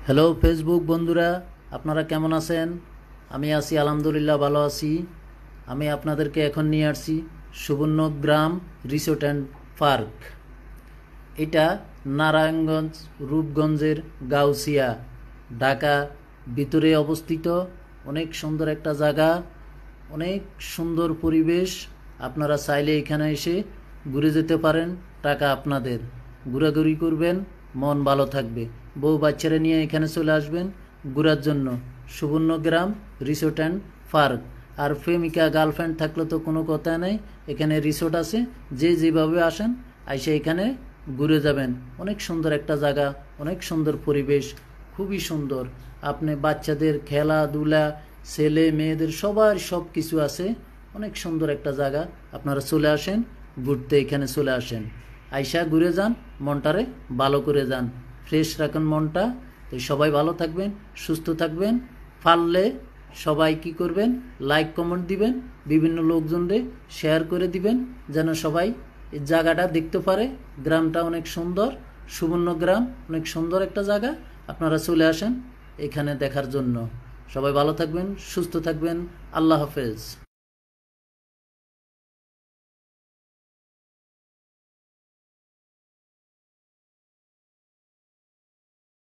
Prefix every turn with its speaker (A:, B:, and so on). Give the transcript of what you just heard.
A: Hello Facebook বন্ধুরা, আপনারা কেমন আছেন? আমি আছি আলহামদুলিল্লাহ, ভালো আছি। আমি আপনাদেরকে এখন নিয়ে আসছি সুবর্ণগ্রাম রিসোর্ট অ্যান্ড পার্ক। এটা নারায়ণগঞ্জ রূপগঞ্জের গাউসিয়া, ঢাকা ভিতরে অবস্থিত। অনেক সুন্দর একটা জায়গা, অনেক সুন্দর পরিবেশ। আপনারা চাইলে এখানে এসে ঘুরে যেতে পারেন। টাকা আপনাদের, ঘোরাঘুরি করবেন, মন ভালো থাকবে। বউ বাচ্চারা নিয়ে এখানে চলে আসবেন ঘোরার জন্য। Subarnagram resort and park. আর প্রেমিকা গার্লফ্রেন্ড থাকলে তো কোনো কথা নেই, এখানে রিসোর্ট আছে। যে যেভাবে আসেন আইসে এখানে ঘুরে যাবেন। অনেক সুন্দর একটা জায়গা, অনেক সুন্দর পরিবেশ, খুবই সুন্দর। আপনি বাচ্চাদের খেলাধুলা, ছেলে মেয়েদের সবার সব কিছু আছে। অনেক সুন্দর একটা জায়গা। আপনারা চলে আসেন ঘুরতে, এখানে চলে আসেন, আইসা ঘুরে যান, মনটারে ভালো করে যান, ফ্রেশ রাখুন মনটা। তো সবাই ভালো থাকবেন, সুস্থ থাকবেন। পারলে সবাই কি করবেন, লাইক কমেন্ট দিবেন, বিভিন্ন লোকজনরে শেয়ার করে দিবেন, যেন সবাই এই জায়গাটা দেখতে পারে। গ্রামটা অনেক সুন্দর, সুবর্ণগ্রাম অনেক সুন্দর একটা জায়গা। আপনারা চলে আসেন এখানে দেখার জন্য। সবাই ভালো থাকবেন, সুস্থ থাকবেন। আল্লাহ হাফেজ।